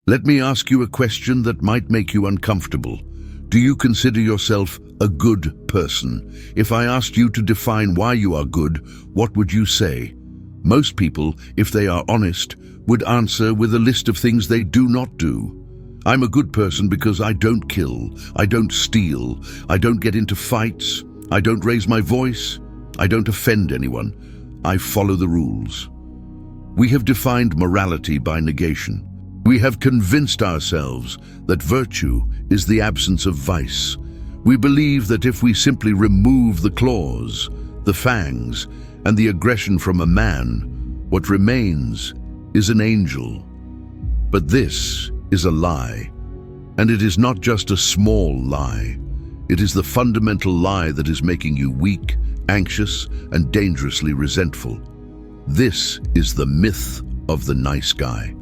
Let me ask you a question that might make you uncomfortable. Do you consider yourself a good person? If I asked you to define why you are good, what would you say? Most people, if they are honest, would answer with a list of things they do not do. I'm a good person because I don't kill, I don't steal, I don't get into fights, I don't raise my voice, I don't offend anyone, I follow the rules. We have defined morality by negation. We have convinced ourselves that virtue is the absence of vice. We believe that if we simply remove the claws, the fangs, and the aggression from a man, what remains is an angel. But this is a lie. And it is not just a small lie. It is the fundamental lie that is making you weak, anxious, and dangerously resentful. This is the myth of the nice guy.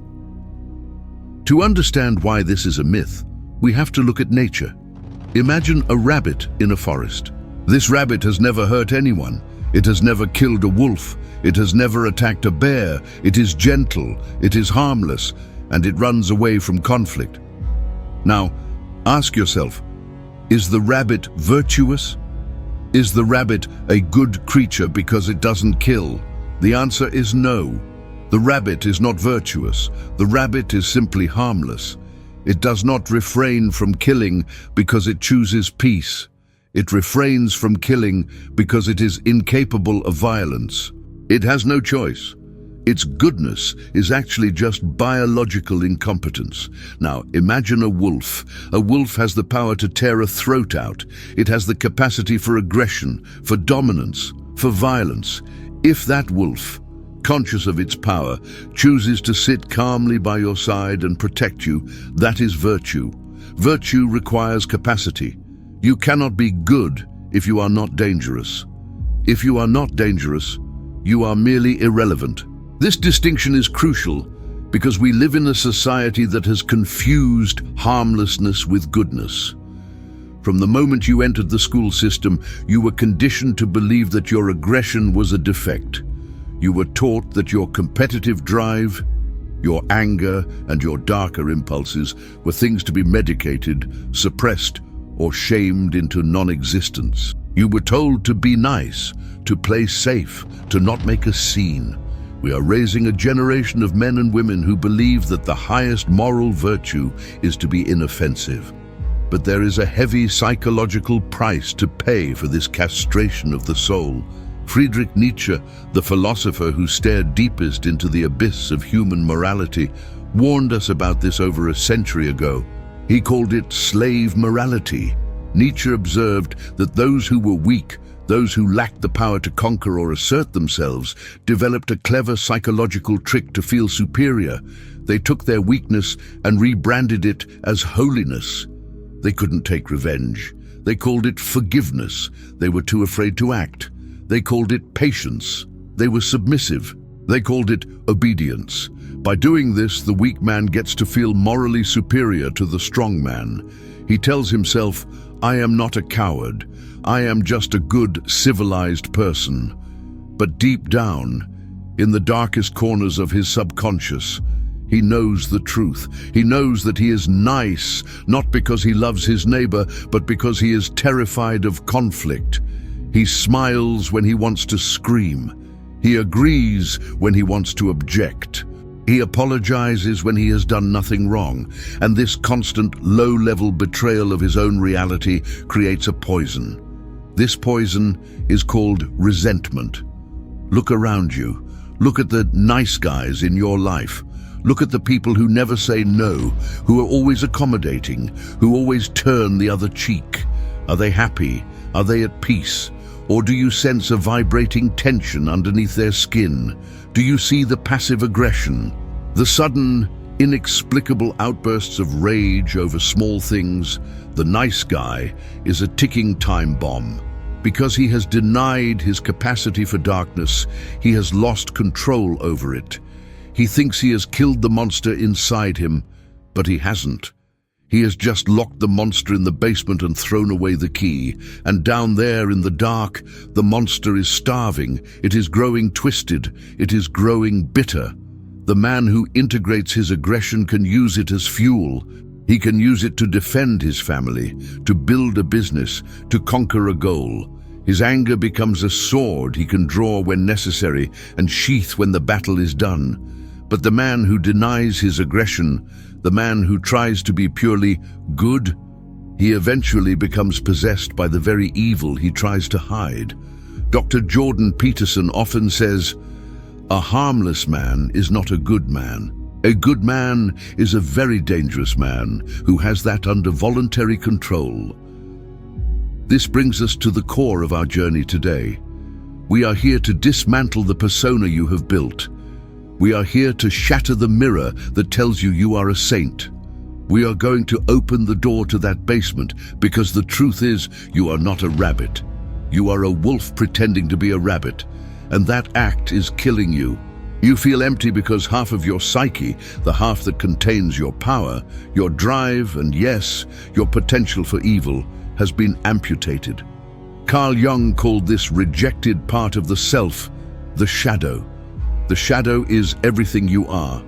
To understand why this is a myth, we have to look at nature. Imagine a rabbit in a forest. This rabbit has never hurt anyone. It has never killed a wolf. It has never attacked a bear. It is gentle. It is harmless. And it runs away from conflict. Now, ask yourself, is the rabbit virtuous? Is the rabbit a good creature because it doesn't kill? The answer is no. The rabbit is not virtuous. The rabbit is simply harmless. It does not refrain from killing because it chooses peace. It refrains from killing because it is incapable of violence. It has no choice. Its goodness is actually just biological incompetence. Now, imagine a wolf. A wolf has the power to tear a throat out. It has the capacity for aggression, for dominance, for violence. If that wolf, conscious of its power, chooses to sit calmly by your side and protect you, that is virtue. Virtue requires capacity. You cannot be good if you are not dangerous. If you are not dangerous, you are merely irrelevant. This distinction is crucial because we live in a society that has confused harmlessness with goodness. From the moment you entered the school system, you were conditioned to believe that your aggression was a defect. You were taught that your competitive drive, your anger, and your darker impulses were things to be medicated, suppressed, or shamed into non-existence. You were told to be nice, to play safe, to not make a scene. We are raising a generation of men and women who believe that the highest moral virtue is to be inoffensive. But there is a heavy psychological price to pay for this castration of the soul. Friedrich Nietzsche, the philosopher who stared deepest into the abyss of human morality, warned us about this over a century ago. He called it slave morality. Nietzsche observed that those who were weak, those who lacked the power to conquer or assert themselves, developed a clever psychological trick to feel superior. They took their weakness and rebranded it as holiness. They couldn't take revenge. They called it forgiveness. They were too afraid to act. They called it patience. They were submissive. They called it obedience. By doing this, the weak man gets to feel morally superior to the strong man. He tells himself, "I am not a coward. I am just a good, civilized person." But deep down, in the darkest corners of his subconscious, he knows the truth. He knows that he is nice, not because he loves his neighbor, but because he is terrified of conflict. He smiles when he wants to scream. He agrees when he wants to object. He apologizes when he has done nothing wrong, and this constant low-level betrayal of his own reality creates a poison. This poison is called resentment. Look around you. Look at the nice guys in your life. Look at the people who never say no, who are always accommodating, who always turn the other cheek. Are they happy? Are they at peace? Or do you sense a vibrating tension underneath their skin? Do you see the passive aggression? The sudden, inexplicable outbursts of rage over small things? The nice guy is a ticking time bomb. Because he has denied his capacity for darkness, he has lost control over it. He thinks he has killed the monster inside him, but he hasn't. He has just locked the monster in the basement and thrown away the key. And down there in the dark, the monster is starving. It is growing twisted. It is growing bitter. The man who integrates his aggression can use it as fuel. He can use it to defend his family, to build a business, to conquer a goal. His anger becomes a sword he can draw when necessary and sheath when the battle is done. But the man who denies his aggression, the man who tries to be purely good, he eventually becomes possessed by the very evil he tries to hide. Dr. Jordan Peterson often says, "A harmless man is not a good man. A good man is a very dangerous man who has that under voluntary control." This brings us to the core of our journey today. We are here to dismantle the persona you have built. We are here to shatter the mirror that tells you you are a saint. We are going to open the door to that basement because the truth is you are not a rabbit. You are a wolf pretending to be a rabbit, and that act is killing you. You feel empty because half of your psyche, the half that contains your power, your drive, and yes, your potential for evil, has been amputated. Carl Jung called this rejected part of the self the shadow. The shadow is everything you are,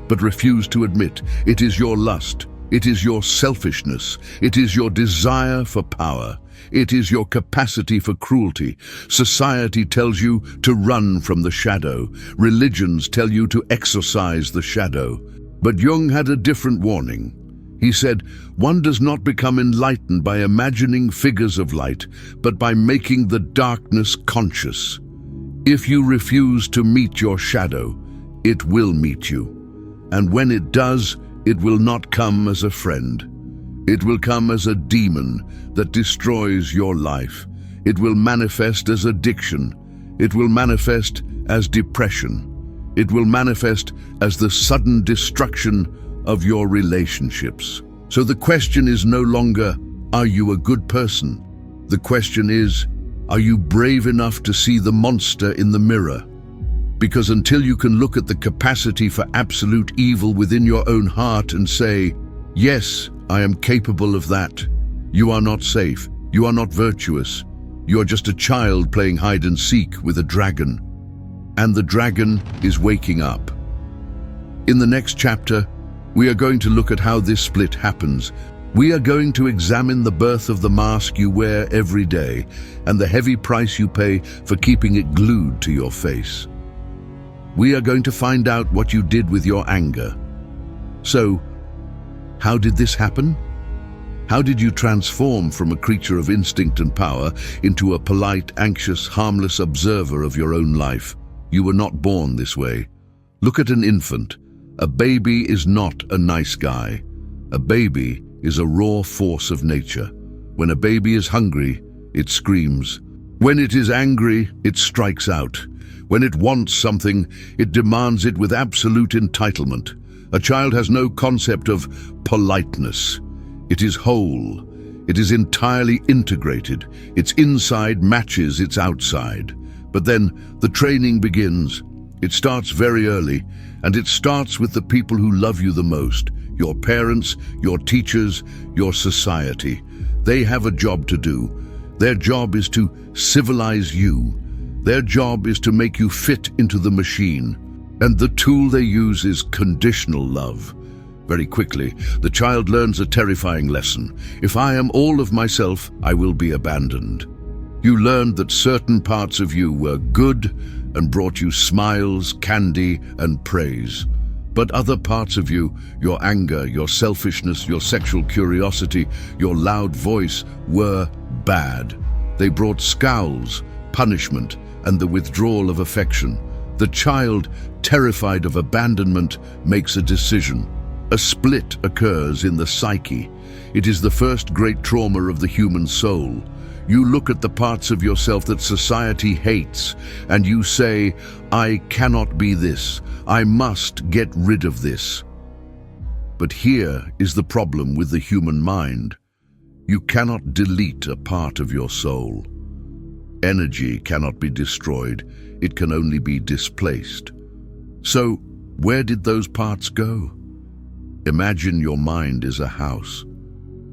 but refuse to admit it is your lust, it is your selfishness, it is your desire for power, it is your capacity for cruelty. Society tells you to run from the shadow. Religions tell you to exorcise the shadow. But Jung had a different warning. He said, "One does not become enlightened by imagining figures of light, but by making the darkness conscious. If you refuse to meet your shadow, it will meet you. And when it does, it will not come as a friend. It will come as a demon that destroys your life. It will manifest as addiction. It will manifest as depression. It will manifest as the sudden destruction of your relationships." So the question is no longer, are you a good person? The question is, are you brave enough to see the monster in the mirror? Because until you can look at the capacity for absolute evil within your own heart and say, "Yes, I am capable of that," you are not safe, you are not virtuous, you are just a child playing hide and seek with a dragon. And the dragon is waking up. In the next chapter, we are going to look at how this split happens. We are going to examine the birth of the mask you wear every day and the heavy price you pay for keeping it glued to your face. We are going to find out what you did with your anger. So, how did this happen? How did you transform from a creature of instinct and power into a polite, anxious, harmless observer of your own life? You were not born this way. Look at an infant. A baby is not a nice guy. A baby is a raw force of nature. When a baby is hungry, it screams. When it is angry, it strikes out. When it wants something, it demands it with absolute entitlement. A child has no concept of politeness. It is whole. It is entirely integrated. Its inside matches its outside. But then the training begins. It starts very early, and it starts with the people who love you the most. Your parents, your teachers, your society. They have a job to do. Their job is to civilize you. Their job is to make you fit into the machine. And the tool they use is conditional love. Very quickly, the child learns a terrifying lesson. If I am all of myself, I will be abandoned. You learned that certain parts of you were good and brought you smiles, candy, and praise. But other parts of you, your anger, your selfishness, your sexual curiosity, your loud voice, were bad. They brought scowls, punishment, and the withdrawal of affection. The child, terrified of abandonment, makes a decision. A split occurs in the psyche. It is the first great trauma of the human soul. You look at the parts of yourself that society hates, and you say, "I cannot be this. I must get rid of this." But here is the problem with the human mind. You cannot delete a part of your soul. Energy cannot be destroyed. It can only be displaced. So, where did those parts go? Imagine your mind is a house.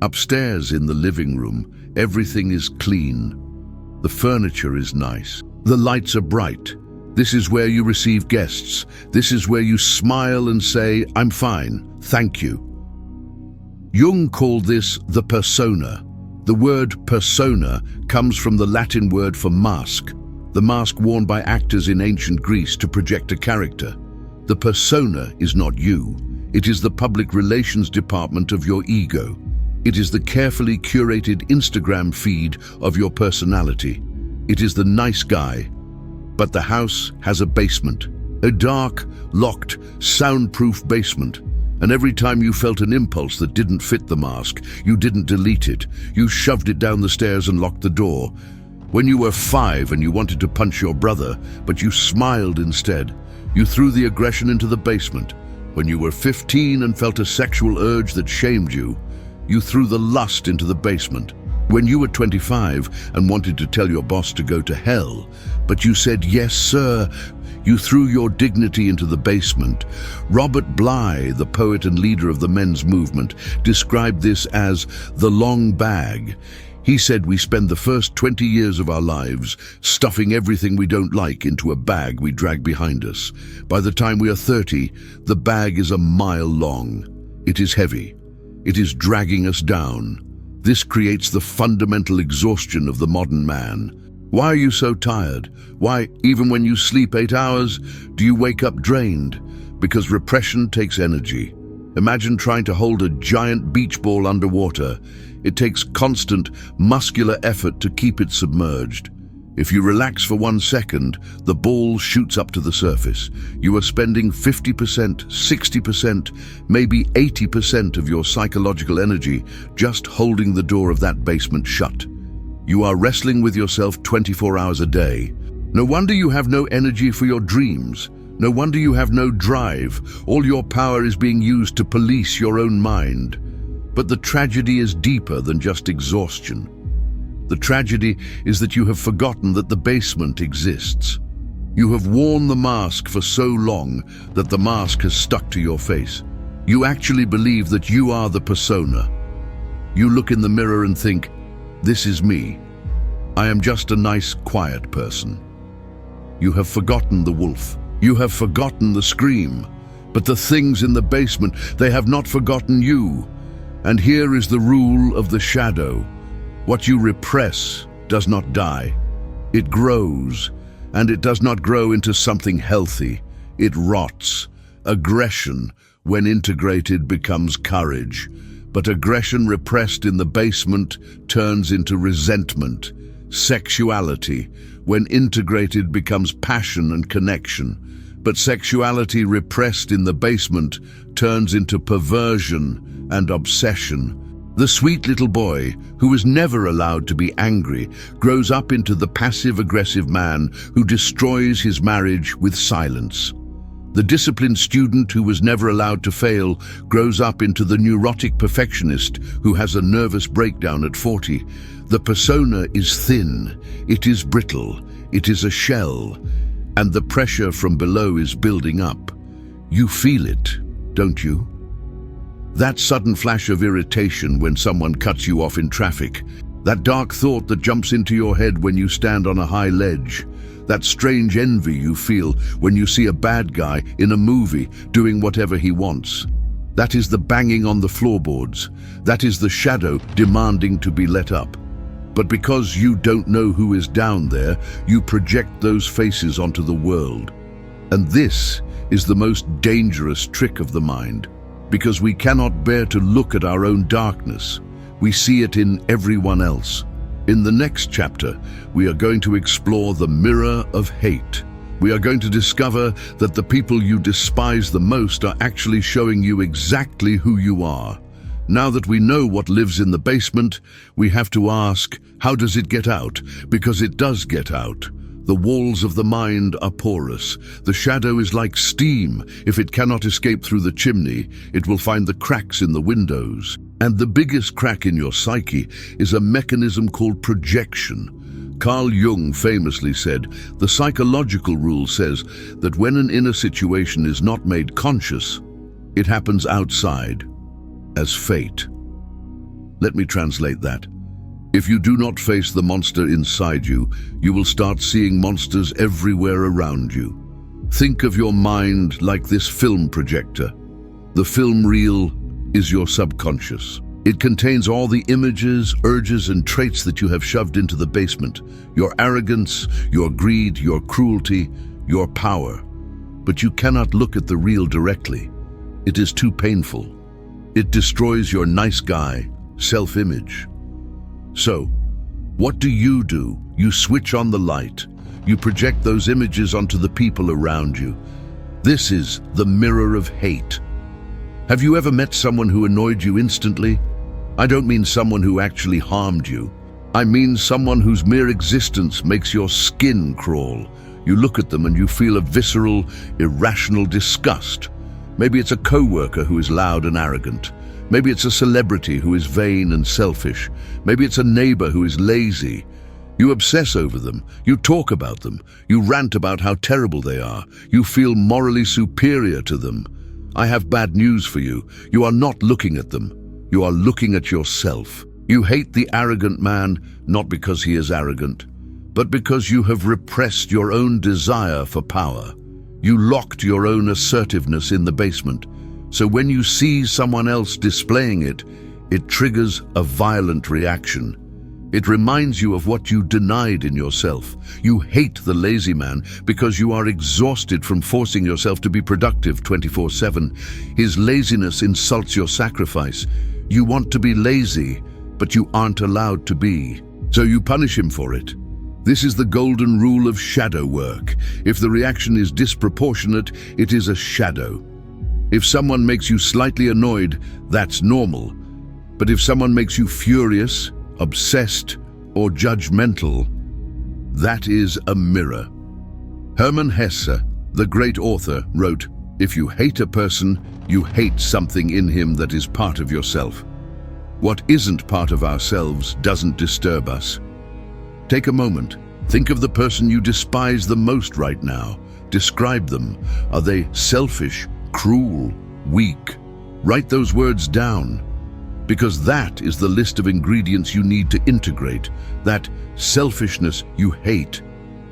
Upstairs in the living room, everything is clean. The furniture is nice. The lights are bright. This is where you receive guests. This is where you smile and say, "I'm fine, thank you." Jung called this the persona. The word persona comes from the Latin word for mask, the mask worn by actors in ancient Greece to project a character. The persona is not you. It is the public relations department of your ego. It is the carefully curated Instagram feed of your personality. It is the nice guy. But the house has a basement, a dark, locked, soundproof basement. And every time you felt an impulse that didn't fit the mask, you didn't delete it. You shoved it down the stairs and locked the door. When you were 5 and you wanted to punch your brother, but you smiled instead, you threw the aggression into the basement. When you were 15 and felt a sexual urge that shamed you, you threw the lust into the basement. When you were 25 and wanted to tell your boss to go to hell, but you said, "Yes, sir," you threw your dignity into the basement. Robert Bly, the poet and leader of the men's movement, described this as the long bag. He said we spend the first 20 years of our lives stuffing everything we don't like into a bag we drag behind us. By the time we are 30, the bag is a mile long. It is heavy. It is dragging us down. This creates the fundamental exhaustion of the modern man. Why are you so tired? Why, even when you sleep 8 hours, do you wake up drained? Because repression takes energy. Imagine trying to hold a giant beach ball underwater. It takes constant, muscular effort to keep it submerged. If you relax for 1 second, the ball shoots up to the surface. You are spending 50%, 60%, maybe 80% of your psychological energy just holding the door of that basement shut. You are wrestling with yourself 24 hours a day. No wonder you have no energy for your dreams. No wonder you have no drive. All your power is being used to police your own mind. But the tragedy is deeper than just exhaustion. The tragedy is that you have forgotten that the basement exists. You have worn the mask for so long that the mask has stuck to your face. You actually believe that you are the persona. You look in the mirror and think, "This is me. I am just a nice, quiet person." You have forgotten the wolf. You have forgotten the scream. But the things in the basement, they have not forgotten you. And here is the rule of the shadow. What you repress does not die. It grows, and it does not grow into something healthy. It rots. Aggression, when integrated, becomes courage. But aggression repressed in the basement turns into resentment. Sexuality, when integrated, becomes passion and connection. But sexuality repressed in the basement turns into perversion and obsession. The sweet little boy, who was never allowed to be angry, grows up into the passive-aggressive man who destroys his marriage with silence. The disciplined student who was never allowed to fail grows up into the neurotic perfectionist who has a nervous breakdown at 40. The persona is thin, it is brittle, it is a shell, and the pressure from below is building up. You feel it, don't you? That sudden flash of irritation when someone cuts you off in traffic, that dark thought that jumps into your head when you stand on a high ledge, that strange envy you feel when you see a bad guy in a movie doing whatever he wants. That is the banging on the floorboards. That is the shadow demanding to be let up. But because you don't know who is down there, you project those faces onto the world. And this is the most dangerous trick of the mind. Because we cannot bear to look at our own darkness. We see it in everyone else. In the next chapter, we are going to explore the mirror of hate. We are going to discover that the people you despise the most are actually showing you exactly who you are. Now that we know what lives in the basement, we have to ask, how does it get out? Because it does get out. The walls of the mind are porous. The shadow is like steam. If it cannot escape through the chimney, it will find the cracks in the windows. And the biggest crack in your psyche is a mechanism called projection. Carl Jung famously said, the psychological rule says that when an inner situation is not made conscious, it happens outside, as fate. Let me translate that. If you do not face the monster inside you, you will start seeing monsters everywhere around you. Think of your mind like this film projector. The film reel is your subconscious. It contains all the images, urges, and traits that you have shoved into the basement. Your arrogance, your greed, your cruelty, your power. But you cannot look at the reel directly. It is too painful. It destroys your nice guy, self-image. So, what do? You switch on the light. You project those images onto the people around you. This is the mirror of hate. Have you ever met someone who annoyed you instantly? I don't mean someone who actually harmed you. I mean someone whose mere existence makes your skin crawl. You look at them and you feel a visceral, irrational disgust. Maybe it's a coworker who is loud and arrogant. Maybe it's a celebrity who is vain and selfish. Maybe it's a neighbor who is lazy. You obsess over them. You talk about them. You rant about how terrible they are. You feel morally superior to them. I have bad news for you. You are not looking at them. You are looking at yourself. You hate the arrogant man, not because he is arrogant, but because you have repressed your own desire for power. You locked your own assertiveness in the basement. So when you see someone else displaying it, it triggers a violent reaction. It reminds you of what you denied in yourself. You hate the lazy man because you are exhausted from forcing yourself to be productive 24/7. His laziness insults your sacrifice. You want to be lazy, but you aren't allowed to be. So you punish him for it. This is the golden rule of shadow work. If the reaction is disproportionate, it is a shadow. If someone makes you slightly annoyed, that's normal. But if someone makes you furious, obsessed, or judgmental, that is a mirror. Hermann Hesse, the great author, wrote, "If you hate a person, you hate something in him that is part of yourself. What isn't part of ourselves doesn't disturb us." Take a moment. Think of the person you despise the most right now. Describe them. Are they selfish, cruel, weak? Write those words down. Because that is the list of ingredients you need to integrate. That selfishness you hate,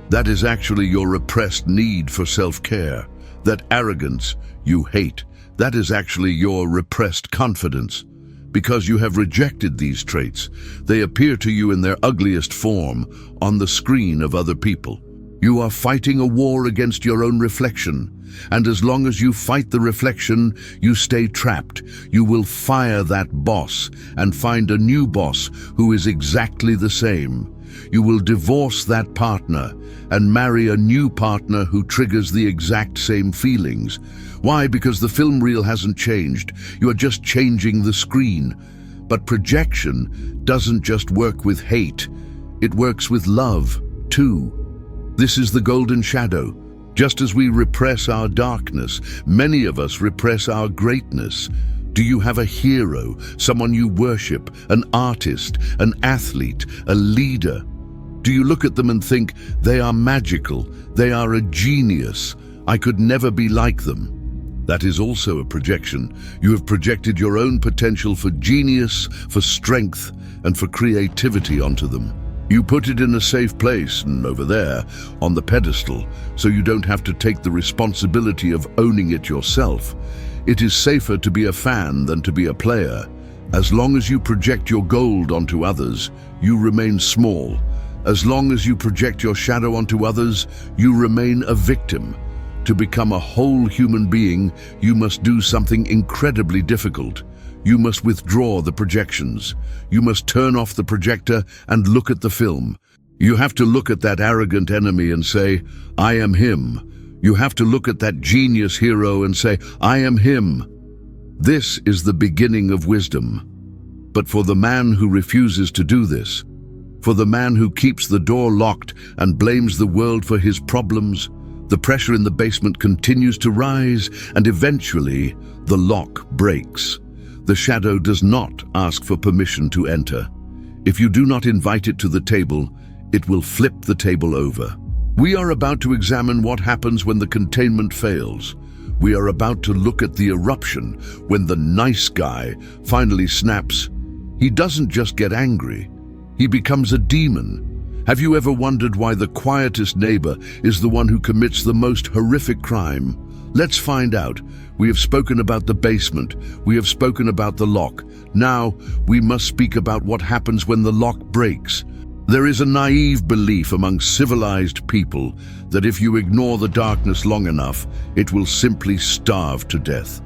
that is actually your repressed need for self-care. That arrogance you hate, that is actually your repressed confidence. Because you have rejected these traits, they appear to you in their ugliest form on the screen of other people. You are fighting a war against your own reflection. And as long as you fight the reflection, you stay trapped. You will fire that boss and find a new boss who is exactly the same. You will divorce that partner and marry a new partner who triggers the exact same feelings. Why? Because the film reel hasn't changed. You are just changing the screen. But projection doesn't just work with hate. It works with love, too. This is the golden shadow. Just as we repress our darkness, many of us repress our greatness. Do you have a hero, someone you worship, an artist, an athlete, a leader? Do you look at them and think, they are magical, they are a genius, I could never be like them? That is also a projection. You have projected your own potential for genius, for strength, and for creativity onto them. You put it in a safe place, and over there, on the pedestal, so you don't have to take the responsibility of owning it yourself. It is safer to be a fan than to be a player. As long as you project your gold onto others, you remain small. As long as you project your shadow onto others, you remain a victim. To become a whole human being, you must do something incredibly difficult. You must withdraw the projections. You must turn off the projector and look at the film. You have to look at that arrogant enemy and say, I am him. You have to look at that genius hero and say, I am him. This is the beginning of wisdom. But for the man who refuses to do this, for the man who keeps the door locked and blames the world for his problems, the pressure in the basement continues to rise, and eventually the lock breaks. The shadow does not ask for permission to enter. If you do not invite it to the table, it will flip the table over. We are about to examine what happens when the containment fails. We are about to look at the eruption when the nice guy finally snaps. He doesn't just get angry, He becomes a demon. Have you ever wondered why the quietest neighbor is the one who commits the most horrific crime? Let's find out. We have spoken about the basement. We have spoken about the lock. Now, we must speak about what happens when the lock breaks. There is a naive belief among civilized people that if you ignore the darkness long enough, it will simply starve to death.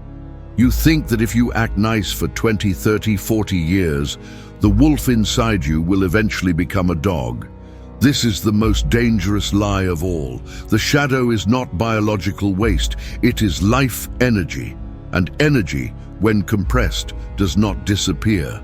You think that if you act nice for 20, 30, 40 years, the wolf inside you will eventually become a dog. This is the most dangerous lie of all. The shadow is not biological waste, it is life energy. And energy, when compressed, does not disappear.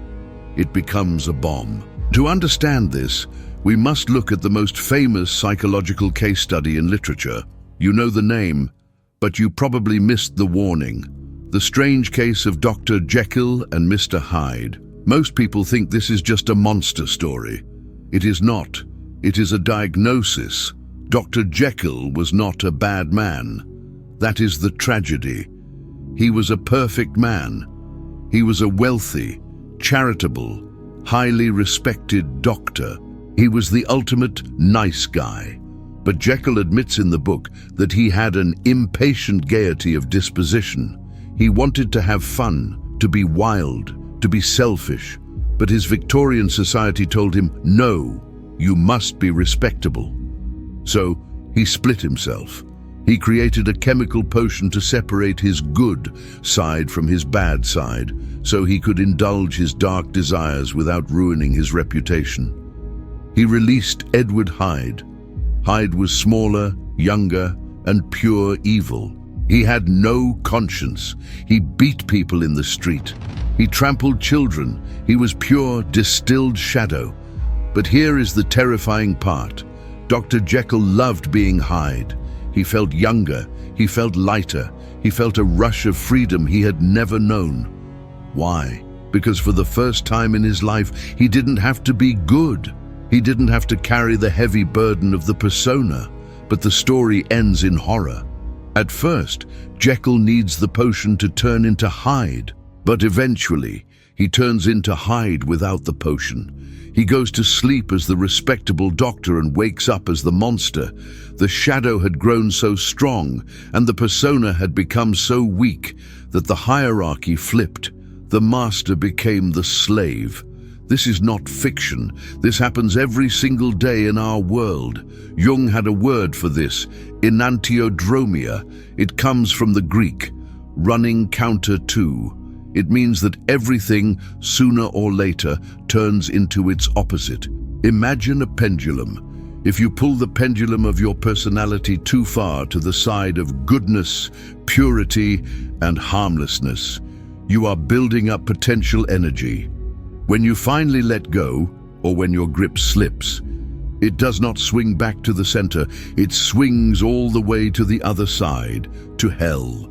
It becomes a bomb. To understand this, we must look at the most famous psychological case study in literature. You know the name, but you probably missed the warning. The strange case of Dr. Jekyll and Mr. Hyde. Most people think this is just a monster story. It is not. It is a diagnosis. Dr. Jekyll was not a bad man. That is the tragedy. He was a perfect man. He was a wealthy, charitable, highly respected doctor. He was the ultimate nice guy. But Jekyll admits in the book that he had an impatient gaiety of disposition. He wanted to have fun, to be wild, to be selfish. But his Victorian society told him, no, you must be respectable. So he split himself. He created a chemical potion to separate his good side from his bad side, so he could indulge his dark desires without ruining his reputation. He released Edward Hyde. Hyde was smaller, younger, and pure evil. He had no conscience. He beat people in the street. He trampled children. He was pure, distilled shadow. But here is the terrifying part. Dr. Jekyll loved being Hyde. He felt younger. He felt lighter. He felt a rush of freedom he had never known. Why? Because for the first time in his life, he didn't have to be good. He didn't have to carry the heavy burden of the persona. But the story ends in horror. At first, Jekyll needs the potion to turn into Hyde. But eventually, he turns into Hyde without the potion. He goes to sleep as the respectable doctor and wakes up as the monster. The shadow had grown so strong, and the persona had become so weak that the hierarchy flipped. The master became the slave. This is not fiction. This happens every single day in our world. Jung had a word for this, enantiodromia. It comes from the Greek, running counter to. It means that everything, sooner or later, turns into its opposite. Imagine a pendulum. If you pull the pendulum of your personality too far to the side of goodness, purity, and harmlessness, you are building up potential energy. When you finally let go, or when your grip slips, it does not swing back to the center, it swings all the way to the other side, to hell.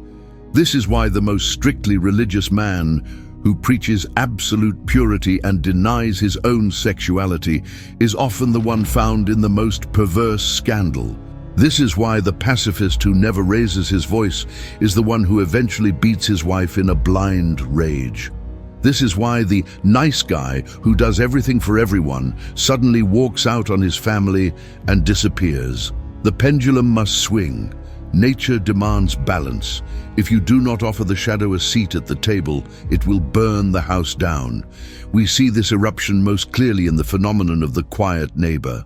This is why the most strictly religious man who preaches absolute purity and denies his own sexuality is often the one found in the most perverse scandal. This is why the pacifist who never raises his voice is the one who eventually beats his wife in a blind rage. This is why the nice guy who does everything for everyone suddenly walks out on his family and disappears. The pendulum must swing. Nature demands balance. If you do not offer the shadow a seat at the table, it will burn the house down. We see this eruption most clearly in the phenomenon of the quiet neighbor.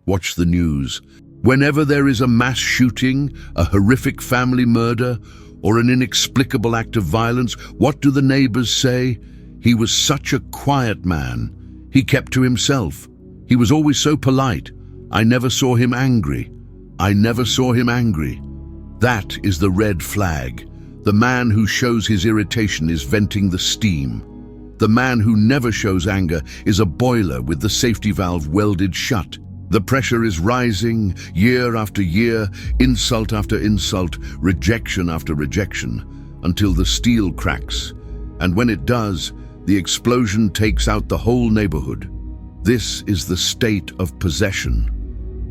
Watch the news. Whenever there is a mass shooting, a horrific family murder, or an inexplicable act of violence, what do the neighbors say? He was such a quiet man. He kept to himself. He was always so polite. I never saw him angry. I never saw him angry. That is the red flag. The man who shows his irritation is venting the steam. The man who never shows anger is a boiler with the safety valve welded shut. The pressure is rising, year after year, insult after insult, rejection after rejection, until the steel cracks. And when it does, the explosion takes out the whole neighborhood. This is the state of possession.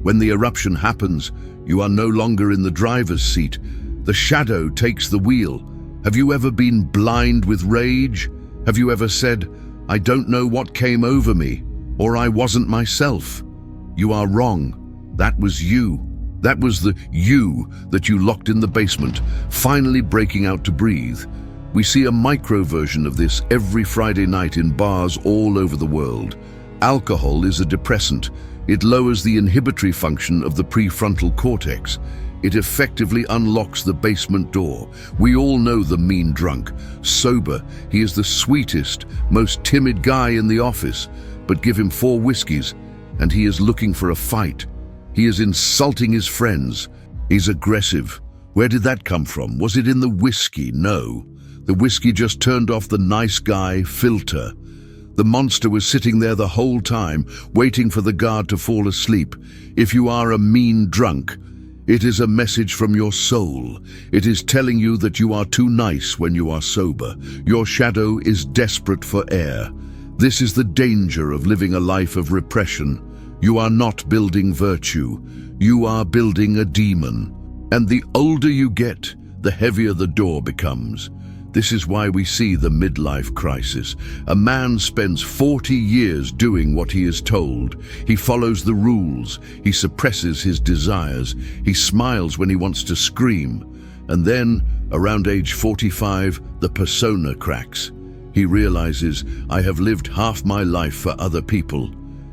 When the eruption happens, you are no longer in the driver's seat. The shadow takes the wheel. Have you ever been blind with rage? Have you ever said, I don't know what came over me? or I wasn't myself. You are wrong. That was you. That was the you that you locked in the basement, finally breaking out to breathe. We see a micro version of this every Friday night in bars all over the world. Alcohol is a depressant. It lowers the inhibitory function of the prefrontal cortex. It effectively unlocks the basement door. We all know the mean drunk. Sober, he is the sweetest, most timid guy in the office. But give him 4 whiskeys, and he is looking for a fight. He is insulting his friends. He's aggressive. Where did that come from? Was it in the whiskey? No. The whiskey just turned off the nice guy filter. The monster was sitting there the whole time, waiting for the guard to fall asleep. If you are a mean drunk, it is a message from your soul. It is telling you that you are too nice when you are sober. Your shadow is desperate for air. This is the danger of living a life of repression. You are not building virtue. You are building a demon. And the older you get, the heavier the door becomes. This is why we see the midlife crisis. A man spends 40 years doing what he is told. He follows the rules. He suppresses his desires. He smiles when he wants to scream. And then, around age 45, the persona cracks. He realizes, I have lived half my life for other people.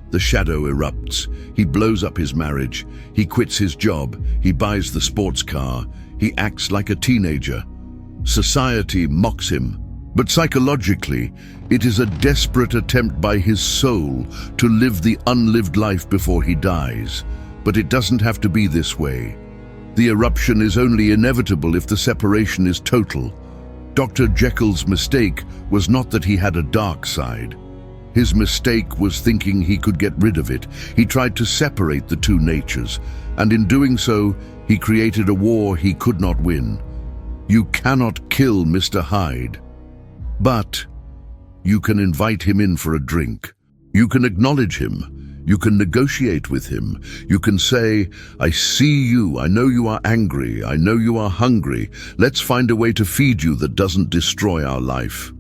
The shadow erupts. He blows up his marriage. He quits his job. He buys the sports car. He acts like a teenager. Society mocks him. But psychologically, it is a desperate attempt by his soul to live the unlived life before he dies. But it doesn't have to be this way. The eruption is only inevitable if the separation is total. Dr. Jekyll's mistake was not that he had a dark side. His mistake was thinking he could get rid of it. He tried to separate the two natures, and in doing so, he created a war he could not win. You cannot kill Mr. Hyde, but you can invite him in for a drink. You can acknowledge him. You can negotiate with him. You can say, I see you. I know you are angry. I know you are hungry. Let's find a way to feed you that doesn't destroy our life.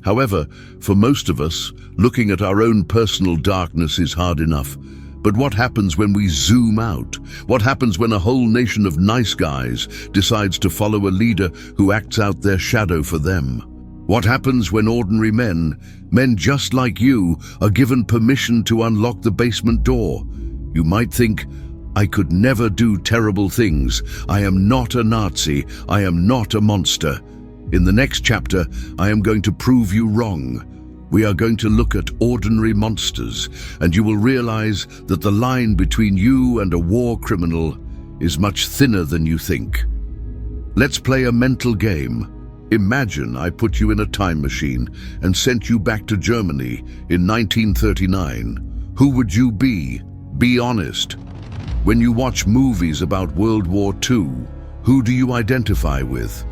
However, for most of us, looking at our own personal darkness is hard enough. But what happens when we zoom out? What happens when a whole nation of nice guys decides to follow a leader who acts out their shadow for them? What happens when ordinary men just like you, are given permission to unlock the basement door? You might think, I could never do terrible things. I am not a Nazi. I am not a monster. In the next chapter, I am going to prove you wrong. We are going to look at ordinary monsters, and you will realize that the line between you and a war criminal is much thinner than you think. Let's play a mental game. Imagine I put you in a time machine and sent you back to Germany in 1939. Who would you be? Be honest. When you watch movies about World War II, who do you identify with?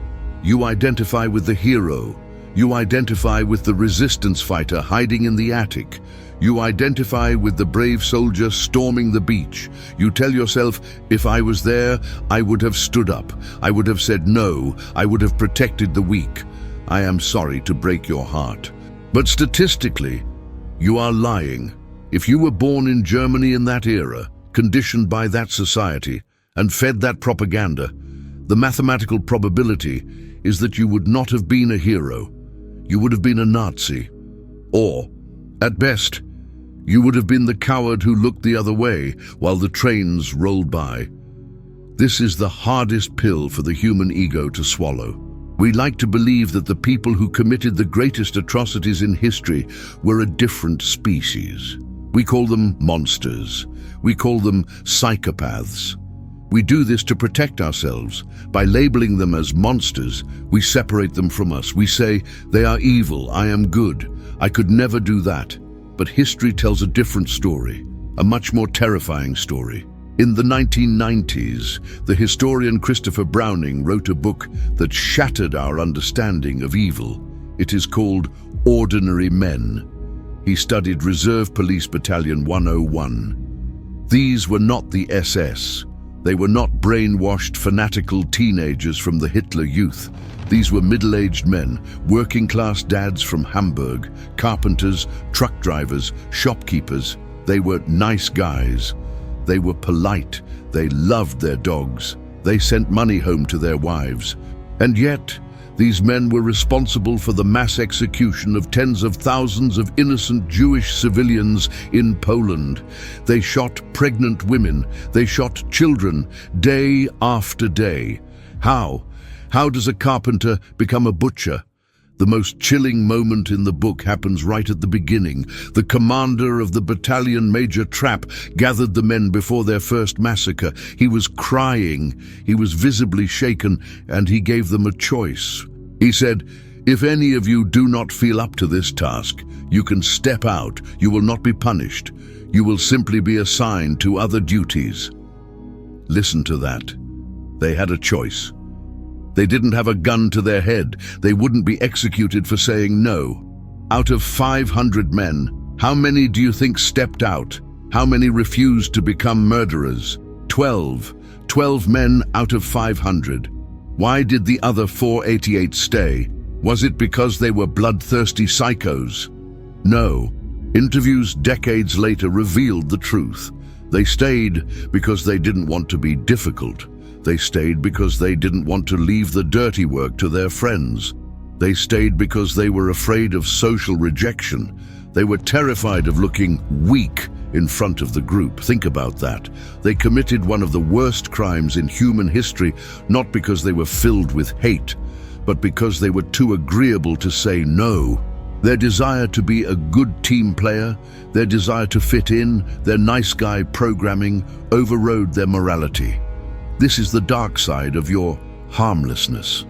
You identify with the hero. You identify with the resistance fighter hiding in the attic. You identify with the brave soldier storming the beach. You tell yourself, if I was there, I would have stood up. I would have said no. I would have protected the weak. I am sorry to break your heart. But statistically, you are lying. If you were born in Germany in that era, conditioned by that society, and fed that propaganda, the mathematical probability is that you would not have been a hero. You would have been a Nazi. Or, at best, you would have been the coward who looked the other way while the trains rolled by. This is the hardest pill for the human ego to swallow. We like to believe that the people who committed the greatest atrocities in history were a different species. We call them monsters. We call them psychopaths. We do this to protect ourselves. By labeling them as monsters, we separate them from us. We say, they are evil, I am good. I could never do that. But history tells a different story, a much more terrifying story. In the 1990s, the historian Christopher Browning wrote a book that shattered our understanding of evil. It is called Ordinary Men. He studied Reserve Police Battalion 101. These were not the SS They were not brainwashed, fanatical teenagers from the Hitler Youth. These were middle-aged men, working-class dads from Hamburg, carpenters, truck drivers, shopkeepers. They were nice guys. They were polite. They loved their dogs. They sent money home to their wives. And yet, these men were responsible for the mass execution of tens of thousands of innocent Jewish civilians in Poland. They shot pregnant women. They shot children day after day. How? How does a carpenter become a butcher? The most chilling moment in the book happens right at the beginning. The commander of the battalion, Major Trapp, gathered the men before their first massacre. He was crying, he was visibly shaken, and he gave them a choice. He said, "If any of you do not feel up to this task, you can step out. You will not be punished. You will simply be assigned to other duties." Listen to that. They had a choice. They didn't have a gun to their head. They wouldn't be executed for saying no. Out of 500 men, how many do you think stepped out? How many refused to become murderers? 12. 12 men out of 500. Why did the other 488 stay? Was it because they were bloodthirsty psychos? No. Interviews decades later revealed the truth. They stayed because they didn't want to be difficult. They stayed because they didn't want to leave the dirty work to their friends. They stayed because they were afraid of social rejection. They were terrified of looking weak in front of the group. Think about that. They committed one of the worst crimes in human history, not because they were filled with hate, but because they were too agreeable to say no. Their desire to be a good team player, their desire to fit in, their nice guy programming overrode their morality. This is the dark side of your harmlessness.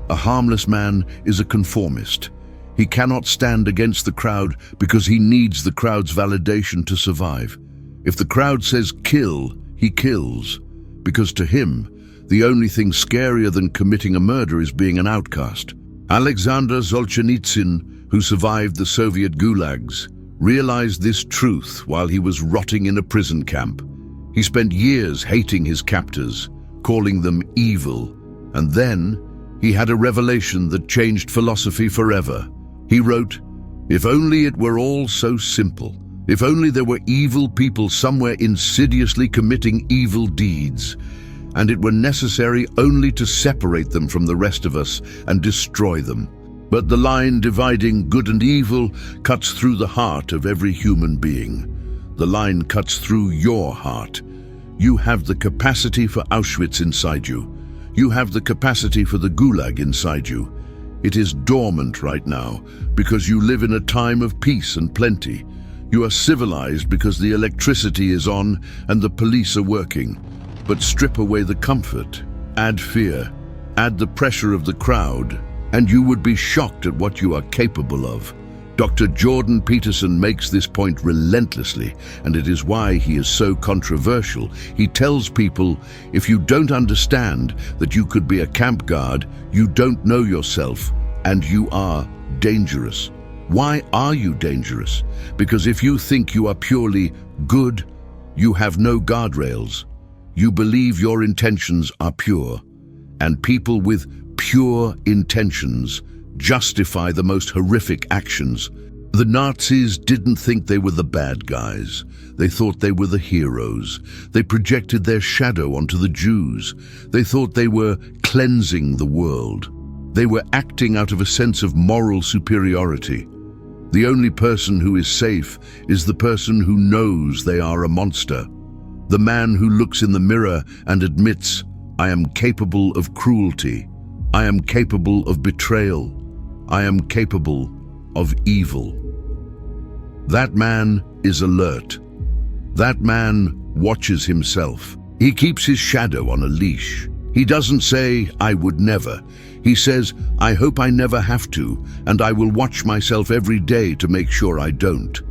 A harmless man is a conformist. He cannot stand against the crowd because he needs the crowd's validation to survive. If the crowd says kill, he kills, because to him, the only thing scarier than committing a murder is being an outcast. Alexander Solzhenitsyn, who survived the Soviet gulags, realized this truth while he was rotting in a prison camp. He spent years hating his captors, calling them evil, and then he had a revelation that changed philosophy forever. He wrote, "If only it were all so simple. If only there were evil people somewhere insidiously committing evil deeds, and it were necessary only to separate them from the rest of us and destroy them. But the line dividing good and evil cuts through the heart of every human being. The line cuts through your heart. You have the capacity for Auschwitz inside you. You have the capacity for the Gulag inside you. It is dormant right now because you live in a time of peace and plenty. You are civilized because the electricity is on and the police are working. But strip away the comfort, add fear, add the pressure of the crowd, and you would be shocked at what you are capable of." Dr. Jordan Peterson makes this point relentlessly, and it is why he is so controversial. He tells people, if you don't understand that you could be a camp guard, you don't know yourself, and you are dangerous. Why are you dangerous? Because if you think you are purely good, you have no guardrails. You believe your intentions are pure, and people with pure intentions justify the most horrific actions. The Nazis didn't think they were the bad guys. They thought they were the heroes. They projected their shadow onto the Jews. They thought they were cleansing the world. They were acting out of a sense of moral superiority. The only person who is safe is the person who knows they are a monster. The man who looks in the mirror and admits, "I am capable of cruelty. I am capable of betrayal. I am capable of evil." That man is alert. That man watches himself. He keeps his shadow on a leash. He doesn't say, "I would never." He says, "I hope I never have to, and I will watch myself every day to make sure I don't."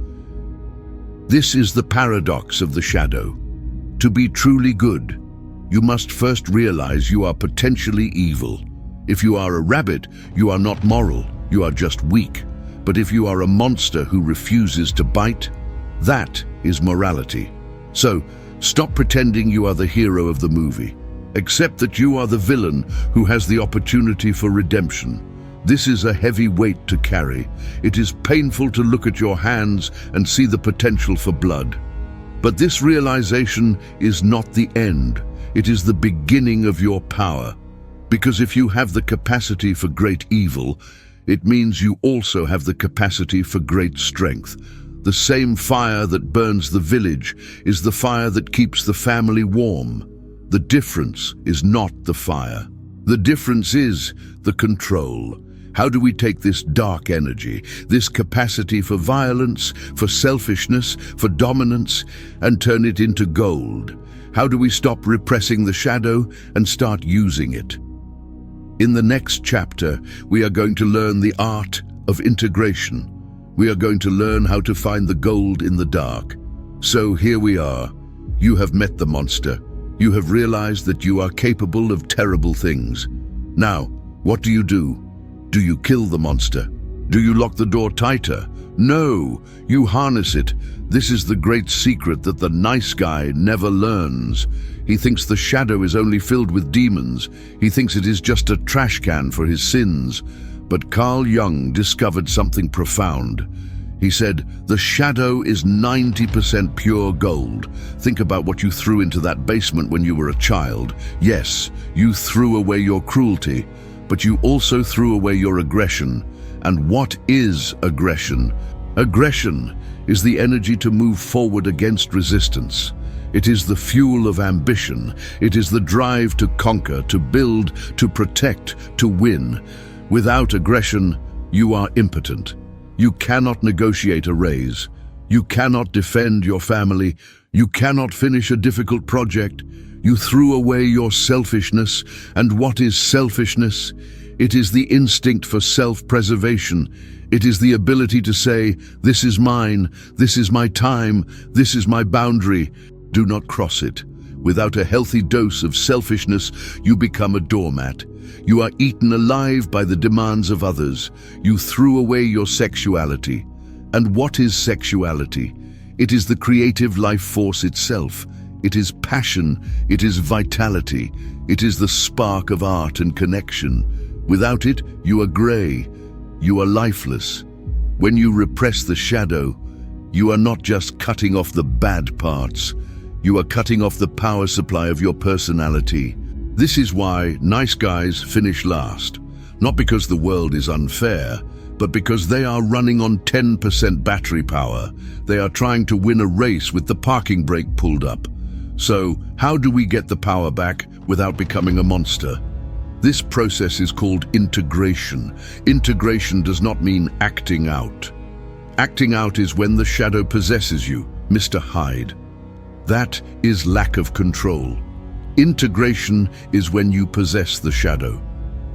This is the paradox of the shadow. To be truly good, you must first realize you are potentially evil. If you are a rabbit, you are not moral, you are just weak. But if you are a monster who refuses to bite, that is morality. So, Stop pretending you are the hero of the movie. Accept that you are the villain who has the opportunity for redemption. This is a heavy weight to carry. It is painful to look at your hands and see the potential for blood. But this realization is not the end. It is the beginning of your power. Because if you have the capacity for great evil, it means you also have the capacity for great strength. The same fire that burns the village is the fire that keeps the family warm. The difference is not the fire. The difference is the control. How do we take this dark energy, this capacity for violence, for selfishness, for dominance, and turn it into gold? How do we stop repressing the shadow and start using it? In the next chapter, we are going to learn the art of integration. We are going to learn how to find the gold in the dark. So here we are. You have met the monster. You have realized that you are capable of terrible things. Now, what do? Do you kill the monster? Do you lock the door tighter? No, you harness it. This is the great secret that the nice guy never learns. He thinks the shadow is only filled with demons. He thinks it is just a trash can for his sins. But Carl Jung discovered something profound. He said, the shadow is 90% pure gold. Think about what you threw into that basement when you were a child. Yes, you threw away your cruelty, but you also threw away your aggression. And what is aggression? Aggression is the energy to move forward against resistance. It is the fuel of ambition. It is the drive to conquer, to build, to protect, to win. Without aggression, you are impotent. You cannot negotiate a raise. You cannot defend your family. You cannot finish a difficult project. You threw away your selfishness. And what is selfishness? It is the instinct for self-preservation. It is the ability to say, this is mine, this is my time, this is my boundary. Do not cross it. Without a healthy dose of selfishness, you become a doormat. You are eaten alive by the demands of others. You threw away your sexuality. And what is sexuality? It is the creative life force itself. It is passion. It is vitality. It is the spark of art and connection. Without it, you are gray. You are lifeless. When you repress the shadow, you are not just cutting off the bad parts. You are cutting off the power supply of your personality. This is why nice guys finish last. Not because the world is unfair, but because they are running on 10% battery power. They are trying to win a race with the parking brake pulled up. So, how do we get the power back without becoming a monster? This process is called integration. Integration does not mean acting out. Acting out is when the shadow possesses you, Mr. Hyde. That is lack of control. Integration is when you possess the shadow.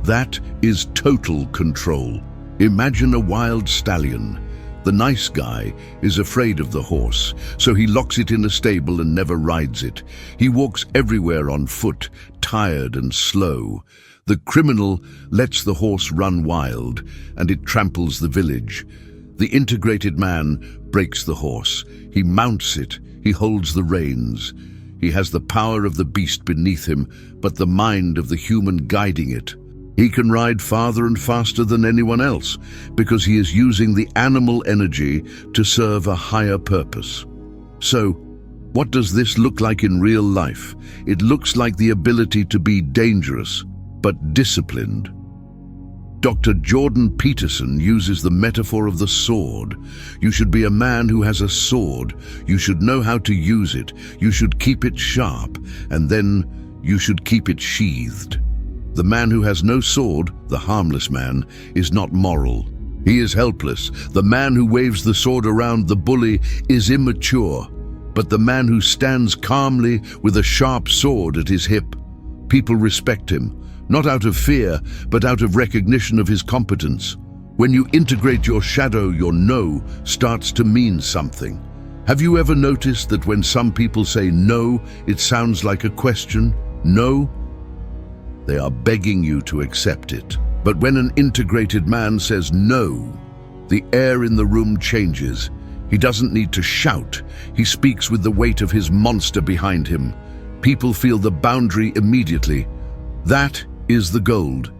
That is total control. Imagine a wild stallion. The nice guy is afraid of the horse, so he locks it in a stable and never rides it. He walks everywhere on foot, tired and slow. The criminal lets the horse run wild, and it tramples the village. The integrated man breaks the horse. He mounts it. He holds the reins. He has the power of the beast beneath him, but the mind of the human guiding it. He can ride farther and faster than anyone else because he is using the animal energy to serve a higher purpose. So, what does this look like in real life? It looks like the ability to be dangerous, but disciplined. Dr. Jordan Peterson uses the metaphor of the sword. You should be a man who has a sword. You should know how to use it. You should keep it sharp, and then you should keep it sheathed. The man who has no sword, the harmless man, is not moral. He is helpless. The man who waves the sword around the bully is immature. But the man who stands calmly with a sharp sword at his hip, people respect him. Not out of fear, but out of recognition of his competence. When you integrate your shadow, your no starts to mean something. Have you ever noticed that when some people say no, it sounds like a question? No? They are begging you to accept it. But when an integrated man says no, the air in the room changes. He doesn't need to shout. He speaks with the weight of his monster behind him. People feel the boundary immediately. That is the gold.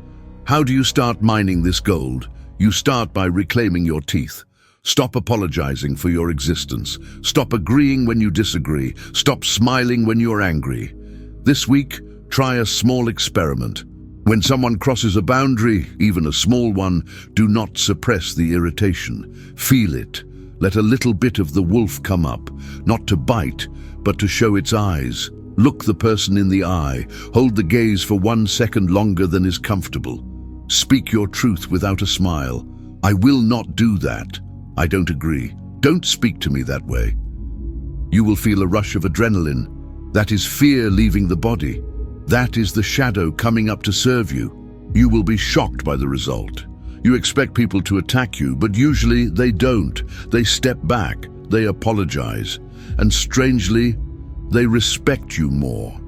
How do you start mining this gold? You start by reclaiming your teeth. Stop apologizing for your existence. Stop agreeing when you disagree. Stop smiling when you're angry. This week, try a small experiment. When someone crosses a boundary, even a small one, do not suppress the irritation. Feel it. Let a little bit of the wolf come up, not to bite, but to show its eyes. Look the person in the eye. Hold the gaze for 1 second longer than is comfortable. Speak your truth without a smile. I will not do that. I don't agree. Don't speak to me that way. You will feel a rush of adrenaline. That is fear leaving the body. That is the shadow coming up to serve you. You will be shocked by the result. You expect people to attack you, but usually they don't. They step back, they apologize, and strangely, they respect you more.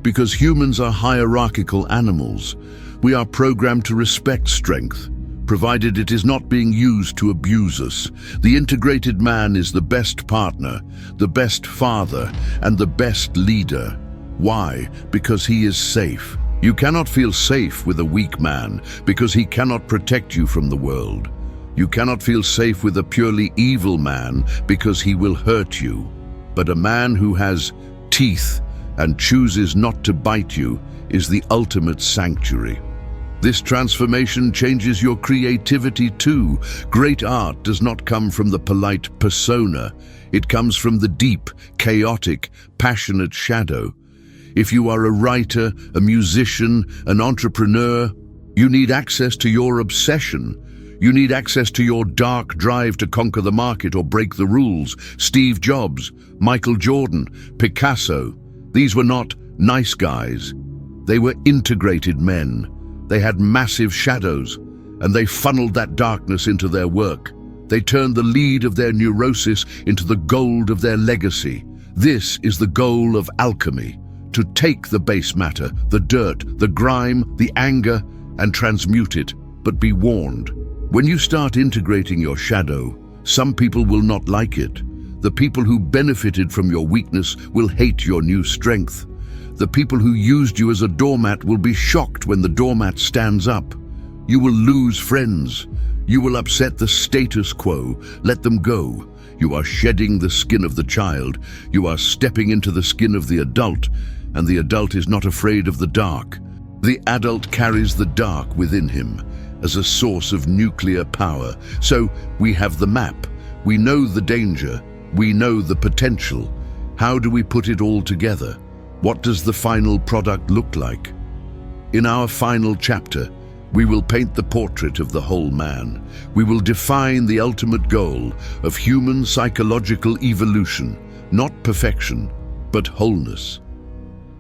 Because humans are hierarchical animals, we are programmed to respect strength, provided it is not being used to abuse us. The integrated man is the best partner, the best father, and the best leader. Why? Because he is safe. You cannot feel safe with a weak man because he cannot protect you from the world. You cannot feel safe with a purely evil man because he will hurt you. But a man who has teeth and chooses not to bite you is the ultimate sanctuary. This transformation changes your creativity too. Great art does not come from the polite persona. It comes from the deep, chaotic, passionate shadow. If you are a writer, a musician, an entrepreneur, you need access to your obsession. You need access to your dark drive to conquer the market or break the rules. Steve Jobs, Michael Jordan, Picasso, these were not nice guys. They were integrated men. They had massive shadows, and they funneled that darkness into their work. They turned the lead of their neurosis into the gold of their legacy. This is the goal of alchemy. To take the base matter, the dirt, the grime, the anger, and transmute it. But be warned, when you start integrating your shadow, some people will not like it. The people who benefited from your weakness will hate your new strength. The people who used you as a doormat will be shocked when the doormat stands up. You will lose friends. You will upset the status quo. Let them go. You are shedding the skin of the child. You are stepping into the skin of the adult. And the adult is not afraid of the dark. The adult carries the dark within him as a source of nuclear power. So we have the map. We know the danger. We know the potential. How do we put it all together? What does the final product look like? In our final chapter, we will paint the portrait of the whole man. We will define the ultimate goal of human psychological evolution, not perfection, but wholeness.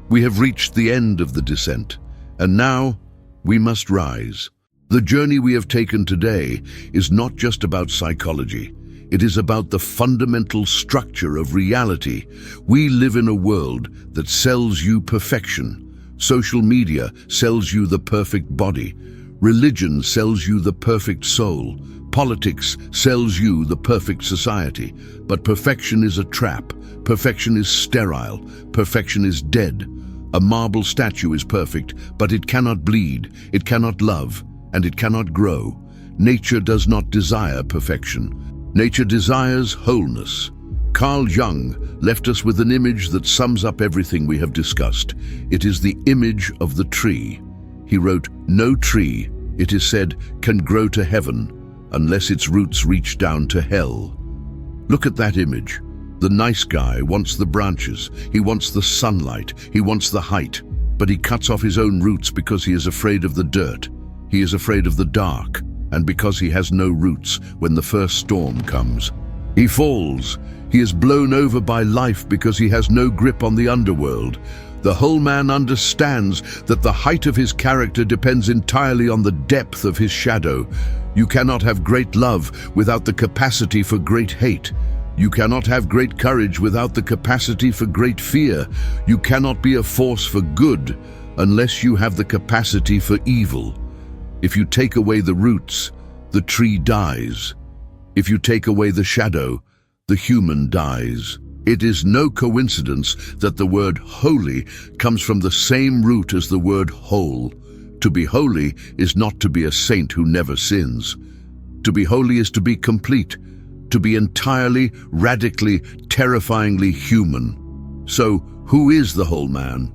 We have reached the end of the descent, and now we must rise. The journey we have taken today is not just about psychology. It is about the fundamental structure of reality. We live in a world that sells you perfection. Social media sells you the perfect body. Religion sells you the perfect soul. Politics sells you the perfect society. But perfection is a trap. Perfection is sterile. Perfection is dead. A marble statue is perfect, but it cannot bleed, it cannot love, and it cannot grow. Nature does not desire perfection. Nature desires wholeness. Carl Jung left us with an image that sums up everything we have discussed. It is the image of the tree. He wrote, "No tree, it is said, can grow to heaven unless its roots reach down to hell." Look at that image. The nice guy wants the branches, he wants the sunlight, he wants the height, but he cuts off his own roots because he is afraid of the dirt. He is afraid of the dark, and because he has no roots when the first storm comes. He falls. He is blown over by life because he has no grip on the underworld. The whole man understands that the height of his character depends entirely on the depth of his shadow. You cannot have great love without the capacity for great hate. You cannot have great courage without the capacity for great fear. You cannot be a force for good unless you have the capacity for evil. If you take away the roots, the tree dies. If you take away the shadow, the human dies. It is no coincidence that the word holy comes from the same root as the word whole. To be holy is not to be a saint who never sins. To be holy is to be complete, to be entirely, radically, terrifyingly human. So, who is the whole man?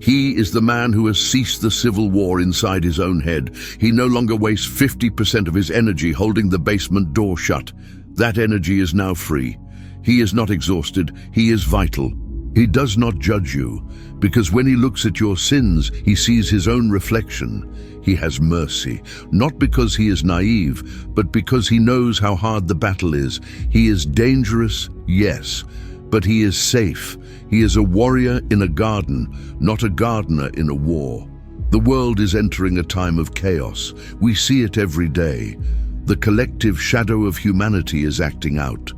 He is the man who has ceased the civil war inside his own head. He no longer wastes 50% of his energy holding the basement door shut. That energy is now free. He is not exhausted, he is vital. He does not judge you, because when he looks at your sins, he sees his own reflection. He has mercy, not because he is naive, but because he knows how hard the battle is. He is dangerous, yes, but he is safe. He is a warrior in a garden, not a gardener in a war. The world is entering a time of chaos. We see it every day. The collective shadow of humanity is acting out.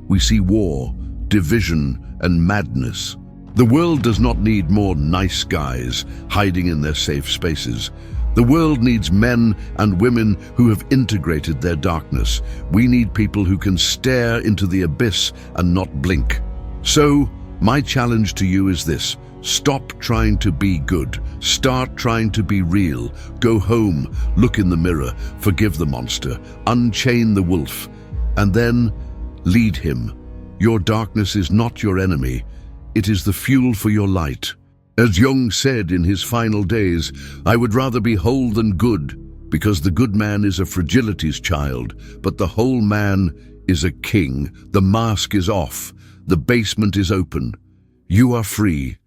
We see war, division, and madness. The world does not need more nice guys hiding in their safe spaces. The world needs men and women who have integrated their darkness. We need people who can stare into the abyss and not blink. So, my challenge to you is this: stop trying to be good. Start trying to be real. Go home, look in the mirror, forgive the monster, unchain the wolf, and then lead him. Your darkness is not your enemy. It is the fuel for your light. As Jung said in his final days, I would rather be whole than good, because the good man is a fragility's child, but the whole man is a king. The mask is off. The basement is open. You are free.